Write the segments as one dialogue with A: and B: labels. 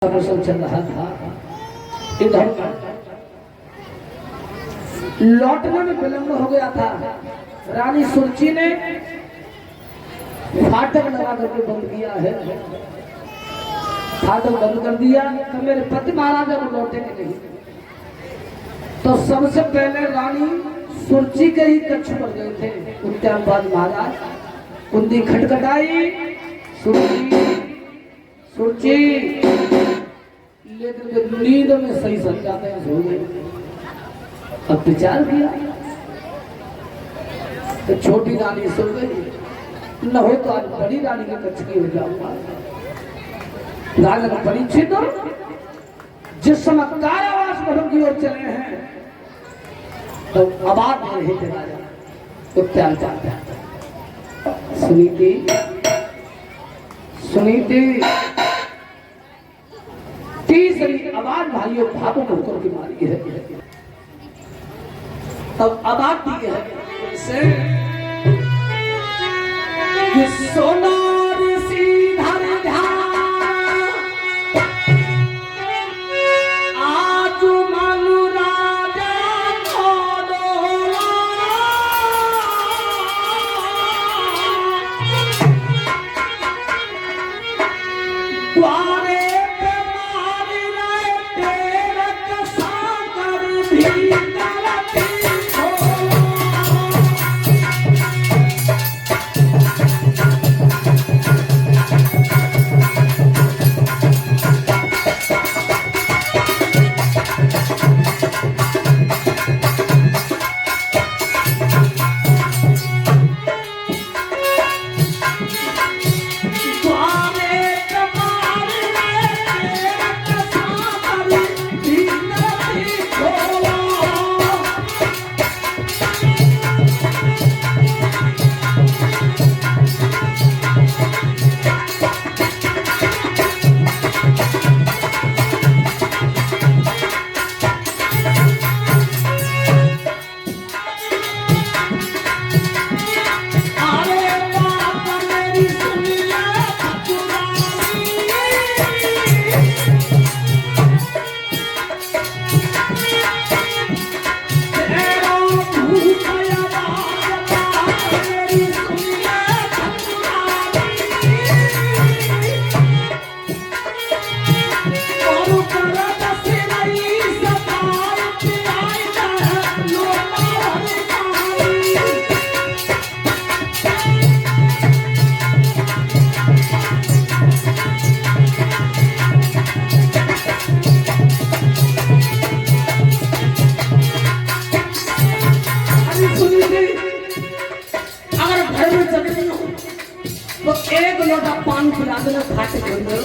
A: प्रसंग चल रहा था। इधर लौटने में विलंब हो गया था। रानी सुरची ने फाटक लगा करके बंद किया है। फाटक बंद कर दिया तो मेरे पति महाराज अब लौटेंगे नहीं। तो सबसे पहले रानी सुरची के ही कक्ष पर गए थे। उद्यानपाल महाराज कुंडी खटखटाई, सुरची सुरची, लेकिन नींद में सही सज जाते हैं, सो गए। अब विचार किया तो छोटी रानी सो गई, न हो तो आज बड़ी रानी के कक्ष की हो जाऊंगा। राजन परीक्षित जिस समय कारावास भवन की ओर चले हैं तो आवाज दे रहे थे राजा उत्तर जाते। सुनीति सुनीति तीसरी आवाज भाइयों भावों को होकर के मारी है। तब आवाज दी है कि सोनार सीधर आज मानु राजा खोलोला द्वारे एक लोटा पानी पिला देना फाटे के अंदर।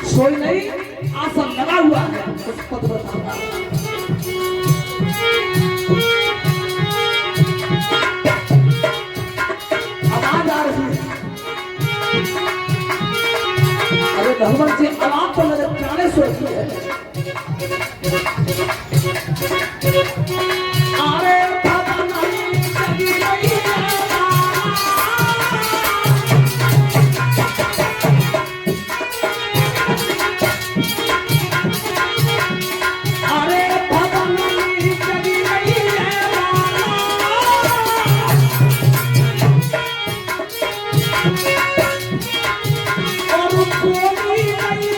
A: सोई नहीं, आसन लगा हुआ है उस पद पर। आवाज आ रही है, अरे भगवान से आवाज तो मेरे प्राणे सोचती है। अरे और कोई नहीं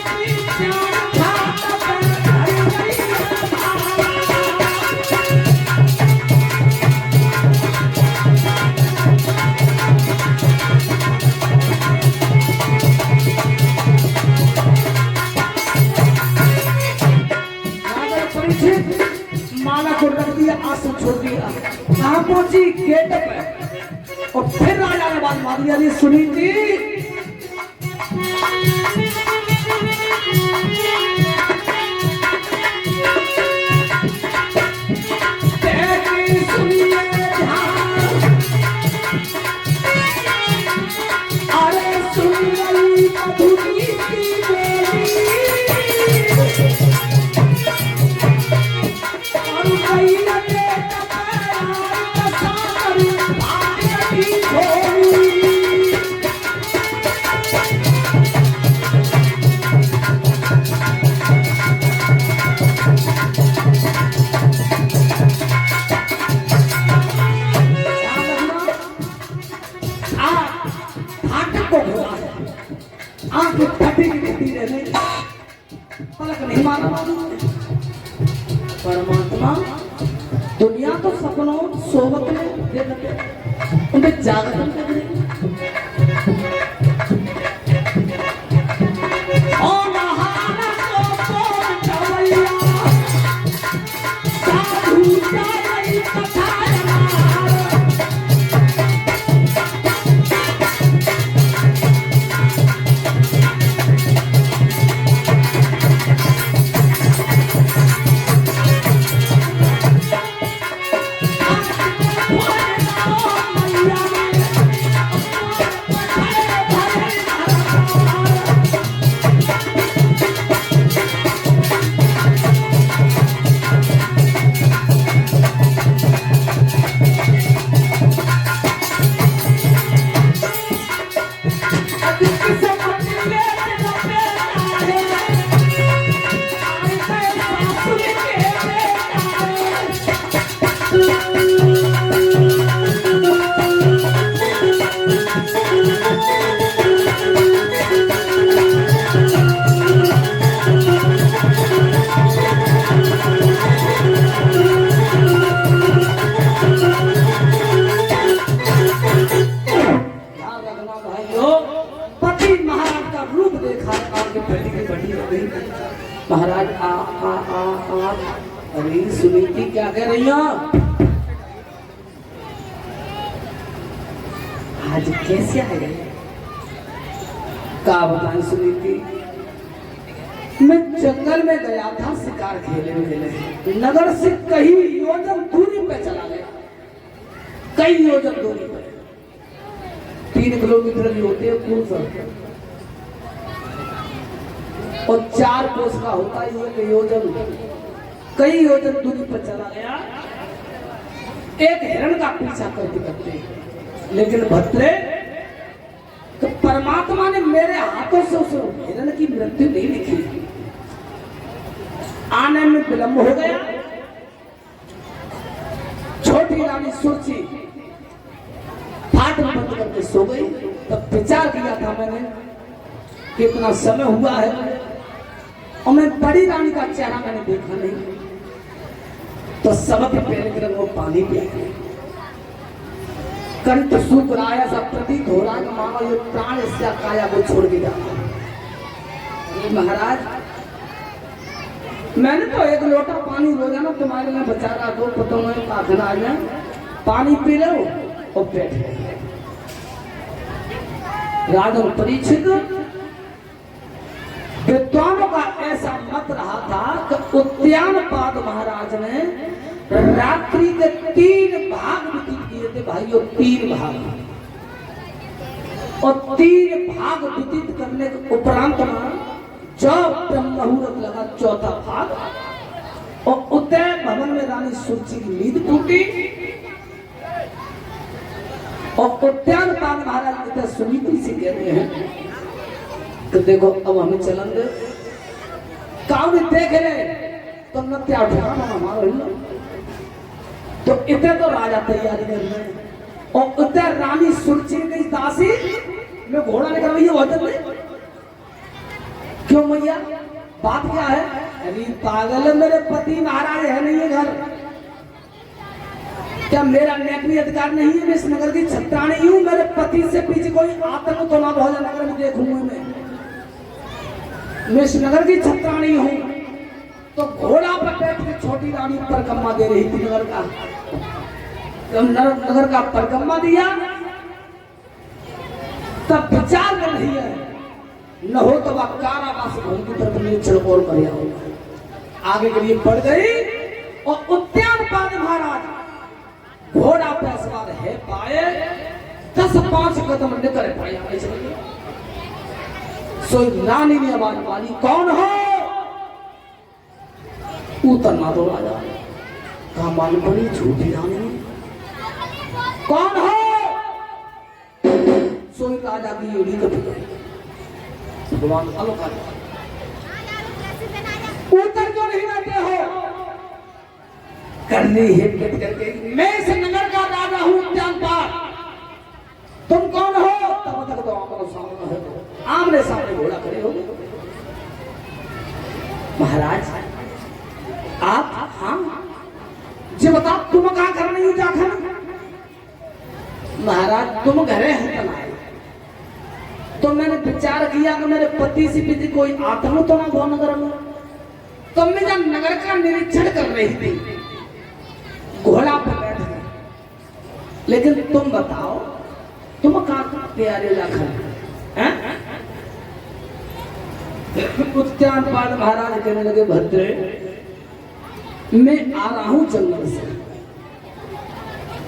A: परीक्षित माला को रख दिया, आंसू छोड़ दिया। कहाँ पहुंची? गेट पे। और फिर राजा ने बात मारी, अरे सुनी थी परमात्मा दुनिया तो सपनों सोबत में देखते उनके जागरण कर रहे महाराज आ अरे सुनीति क्या कह रही हो? आज कैसे आ गए? क्या बताएं सुनीति, मैं जंगल में गया था शिकार खेलने, नगर से कई योजन दूरी पे चला गया, कई योजन दूरी पे, 3 किलोमीटर की होती है कुल और 4 कोस का होता है एक योजन, कई योजन दूरी पर चला गया, एक हिरण का पीछा करते करते। लेकिन भद्रे तो परमात्मा ने मेरे हाथों से उस हिरण की मृत्यु नहीं लिखी, आने में विलंब हो गया। छोटी रानी सुरची फाटक बंद करके सो गई। तब विचार किया था मैंने कि इतना समय हुआ है और मैं बड़ी रानी का चेहरा मैंने देखा नहीं, तो सबक पहले क्रम वो पानी पिया, कंठ सूख रहा है, सब प्रतीत हो रहा है कि मानो ये प्राण इससे काया को छोड़ के जाता। महाराज मैंने तो 1 लोटा पानी रोजाना तुम्हारे लिए बचा रहा, 2 पतों में पाखना आ गया, पानी पी लो और बैठ गए। राजन परीक्षित विद्वानों का ऐसा मत रहा था कि उद्यानपाद महाराज ने रात्रि के 3 भाग व्यतीत किए थे भाइयों, 3 भाग, और 3 भाग व्यतीत करने के उपरांत जब ब्रह्म मुहूर्त लगा 4था भाग, और उदय भवन में रानी सुरची की नींद टूटी, और उद्यानपाद महाराज सुनीति से कह रहे हैं तो देखो अब हमें चलन दे, काम देख ले तो न क्या उठा हमारा, तो इतने तो राजा तैयारी कर रहे हैं, और उधर रानी सुरची की दासी में घोड़ा लेकर रही है। क्यों मैया, बात क्या है? अरे पागल, मेरे पति महाराज है नहीं है घर, क्या मेरा नैतिक अधिकार नहीं है? मैं इस नगर की छत्राणी हूँ, मेरे पति से पीछे कोई आतंक तो ना भोजन नगर में देखूंगा मैं इस नगर की छत्राणी हूँ, तो घोड़ा पर बैठ के छोटी रानी परिक्रमा दे रही थी नगर का, जब नगर का परिक्रमा दिया तब विचार कर रही है, न हो तो वह कारावास घर की तरफ निरीक्षण और कर होगा। आगे के लिए बढ़ गई और उद्यानपाल महाराज घोड़ा पर सवार है पाए 10-5 कदम निकल पाया। सो रानी ने आवाज मारी, कौन हो? उतरना दो राजा। कहा मालूम पड़ी झूठी रानी, कौन हो? सोई राजा की योगी कभी भगवान उतर क्यों नहीं रहते हो? करनी हिट करके, मैं इस नगर का राजा हूं उद्यानपाल, तुम कौन हो? तब तक तो आमने सामने घोड़ा खड़े हो। महाराज आप? हाँ जी बता, तुम कहां घर नहीं जाखन? महाराज तुम घरे हैं तनाए, तो मैंने विचार किया कि मेरे पति से भी कोई आत्मा तो ना हो नगर में, तो मैं जब नगर का निरीक्षण कर रही थी घोड़ा पर बैठ गई। लेकिन तुम बताओ तुम कहां प्यारे लाखन हैं? उद्यानपाल महाराज कहने लगे, भद्रे मैं आ रहा हूं जंगल से,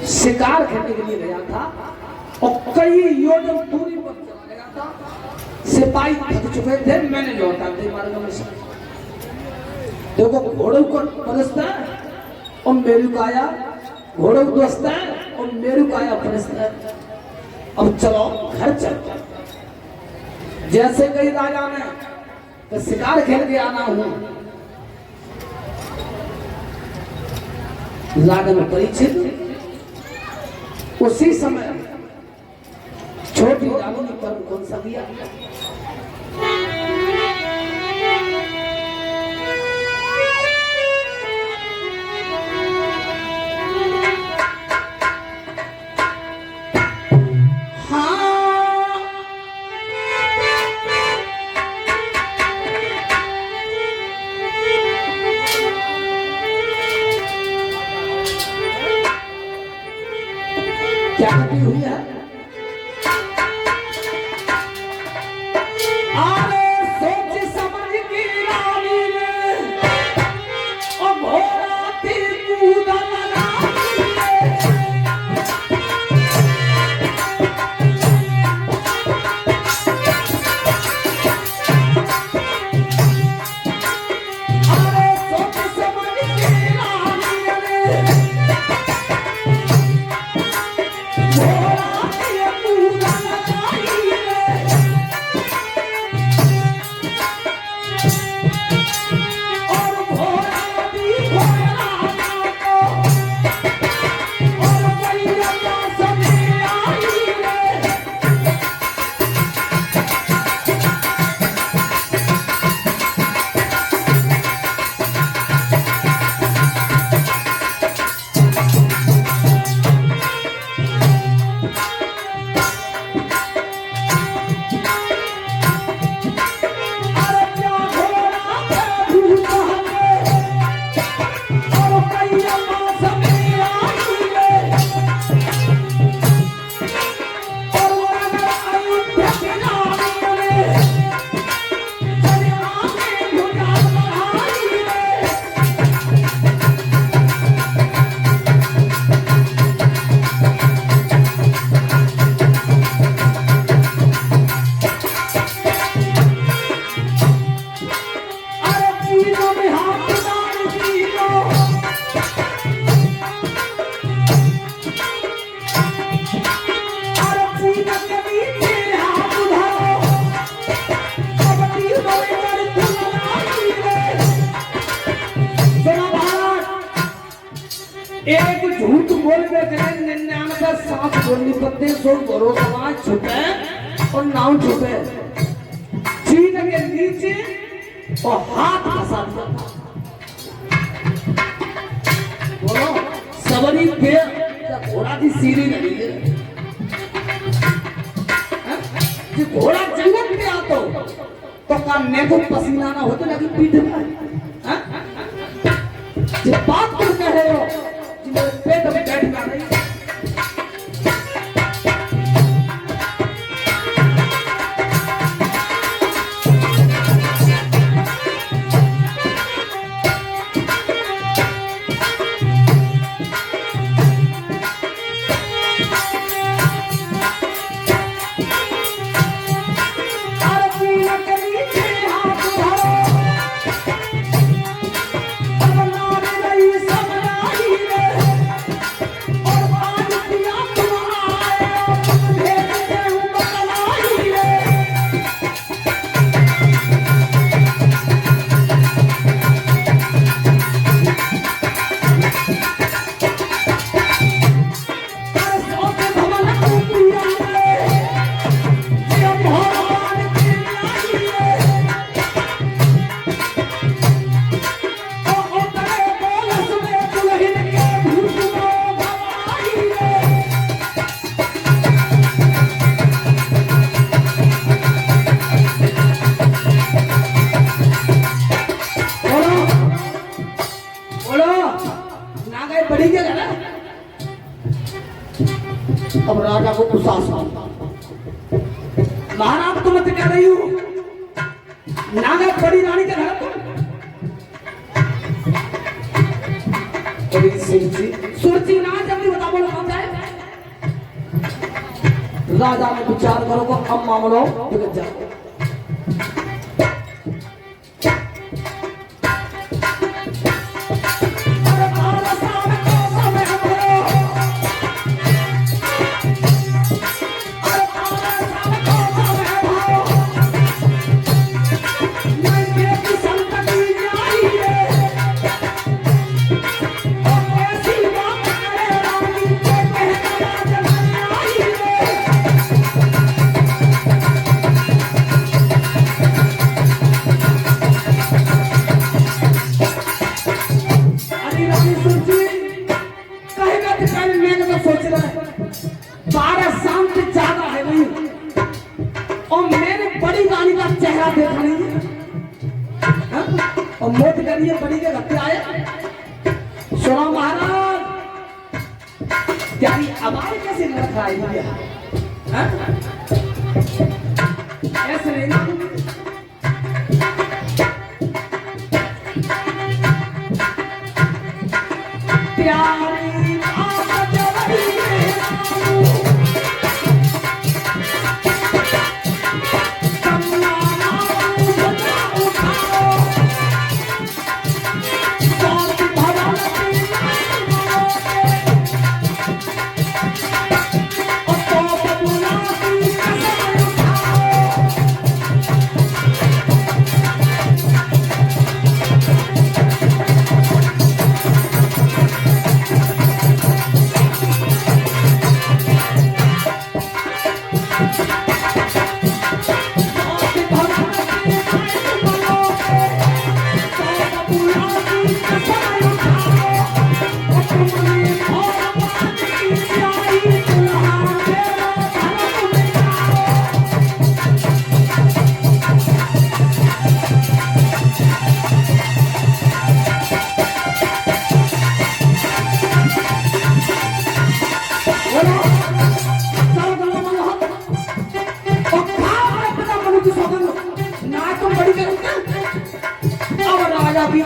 A: शिकार खेलने के लिए गया था और कई योजन दूरी पर चला गया था, सिपाही थक चुके थे, मैंने लौटा दे मार्ग में से। देखो घोड़ों को परसता है और मेरू काया, घोड़ों को दोस्ता है और मेरू काया परसता है। अब चलो घर चलते। जैसे कही राजा ने तो शिकार खेल के आना हूं, राजा में परीक्षित उसी समय छोटी रानी ने कर्म कौन सा दिया? क्या करती हुई है? अरे सोच समझ की रानी ने और घोड़ा थी कूदा एक झूठ बोल के 99 सांस बोलनी पड़ते, सो भरोसा छुपे और नाव छुपे, चीन के नीचे और हाथ फंसा दिया। बोलो सबरी पे घोड़ा की सीरी नहीं है, घोड़ा जंगल में आता तो कान को पसीना ना होते लगी पीठ में। बात तुम कह रहे हो कि मेरे पेट में बैठ जा रही। अब राजा को गुस्सा महाराज तुम कह रही हूं नागा बड़ी रानी का घर सुरती ना जल्दी बता बोलो कौन है। राजा ने विचार करो को अब मामलो बिगड़ जाओ। देखा नहीं और मोट करिए बड़ी के घर पे आए। सुनो महाराज तेरी आवाज कैसे लग रहा है ऐसे नहीं प्यारी बात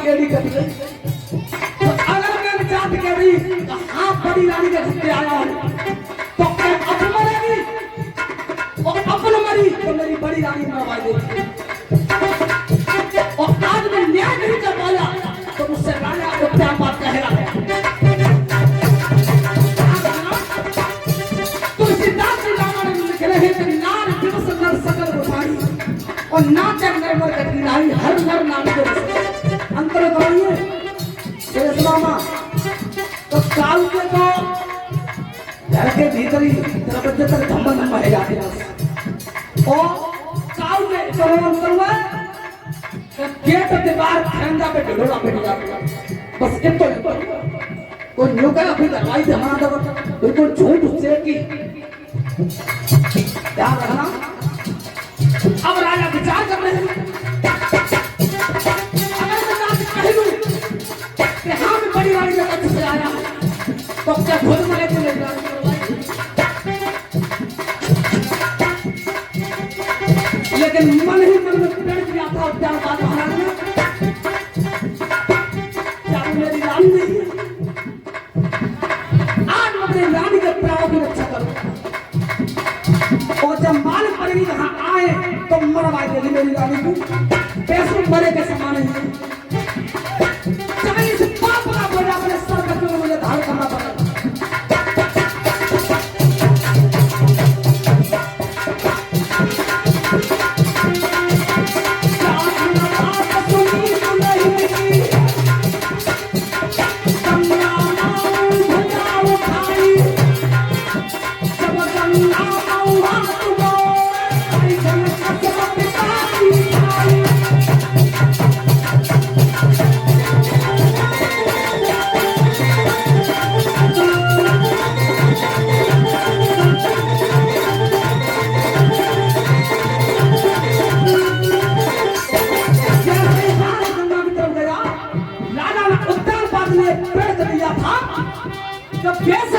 A: एड़ी कट गई। तो अगर मैं विचार कर रही हाँ बड़ी रानी के घर पे आया हूं तो मैं अब मरेगी और अपन मरी तो मेरी बड़ी रानी मरवा देगी। और आज मैं न्याय नहीं कर पाया तो मुझसे राजा को क्या बात कहेगा। तुलसीदास जी रामा ने लिखे हैं कि नार दिवस नर सकल उठाई और नाचक नर की नाई हर नर नाम के अंतर बताइए मामा। तो काल के तो घर के भीतर ही तेरा बच्चे तक धम्मा धम्मा है जाते हैं और काल में चलो अंतर हुआ तो गेट के बाहर खंडा पे ढोला बैठ जाता बस इतना कोई न्यू का अभी दवाई हमारा तो बिल्कुल झूठ से की ध्यान रखना। अब राजा विचार कर रहे हैं बड़ी तो क्या खुद मरे को ले जाएंगे? लेकिन मन ही मन में पेड़ किया था उद्यान बात महाराज ने, क्या मेरी रानी नहीं है? आज मैं अपनी रानी के प्राणों की रक्षा करूंगा, और जब माल पड़ेगी यहाँ आए तो मरवाई देगी मेरी रानी को, पैसों मरे के समान ही है। चाहे इस पाप का बोझा अपने सर पर क्यों मुझे धारण करना पड़ेगा।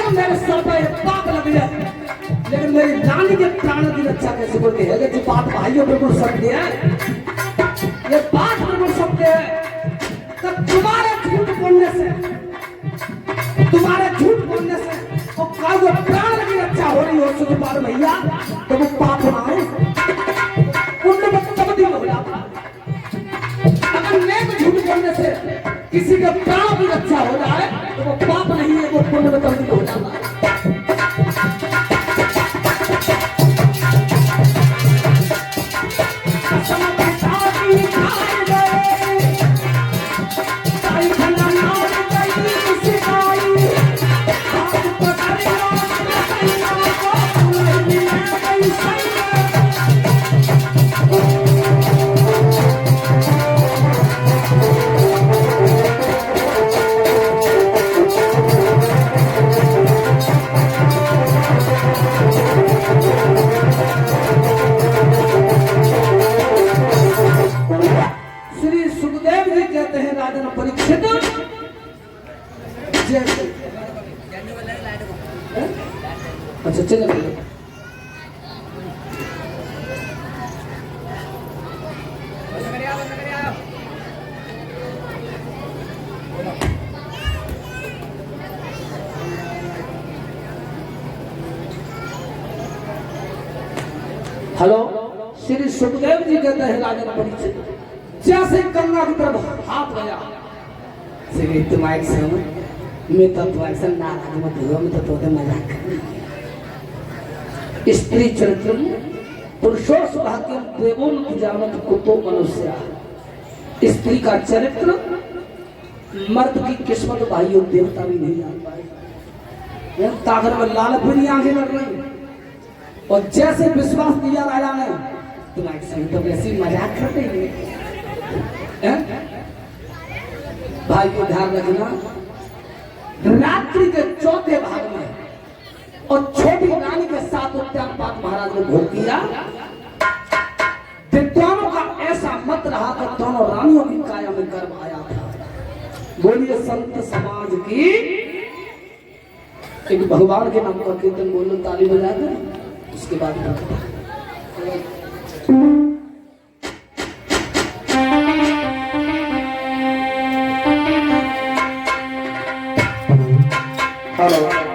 A: मेरे सर पर पाप लग जाए, लेकिन मेरी रानी के प्राणों की रक्षा कैसे होती है? ये बात भाइयों बिल्कुल सत्य है, ये बात बिल्कुल सत्य है। तो तुम्हारे झूठ बोलने से और कागो प्राण की रक्षा हो रही हो सुखपाल भैया, तो वो पाप ना है, पुण्य में तब्दील हो जाता। अगर नेक झूठ बोलने से किसी के प्राण की रक्षा हो जाए तो वो पाप नहीं है, वो पुण्य में तब्दील हो जाता है। अच्छा चलो हेलो, श्री सुखदेव जी कहते हैं राजन परीक्षित, जैसे गंगा की तरफ हाथ गया, श्री तुम्हारे समय मैं तो तुम्हारे से नाराज मत हुआ, मैं तो तोते मजाक कर। स्त्री चरित्र पुरुषों भाग्यम देवों की जानत कुतो मनुष्य, स्त्री का चरित्र मर्द की किस्मत भाइयों देवता भी नहीं जान पाए। तागर में लाल भी आंखें लग रही, और जैसे विश्वास दिया राजा ने तुम्हारे संग तो वैसी मजाक करते हैं। भाई को ध्यान रखना, रात्रि के चौथे भाग में और छोटी रानी के साथ उत्यानपाद महाराज ने भोग किया। विद्वानों का ऐसा मत रहा कि दोनों रानियों की काया में गर्भ आया था। बोलिए संत समाज की, एक भगवान के नाम का कीर्तन बोलो, ताली बजा दे, उसके बाद हेलो।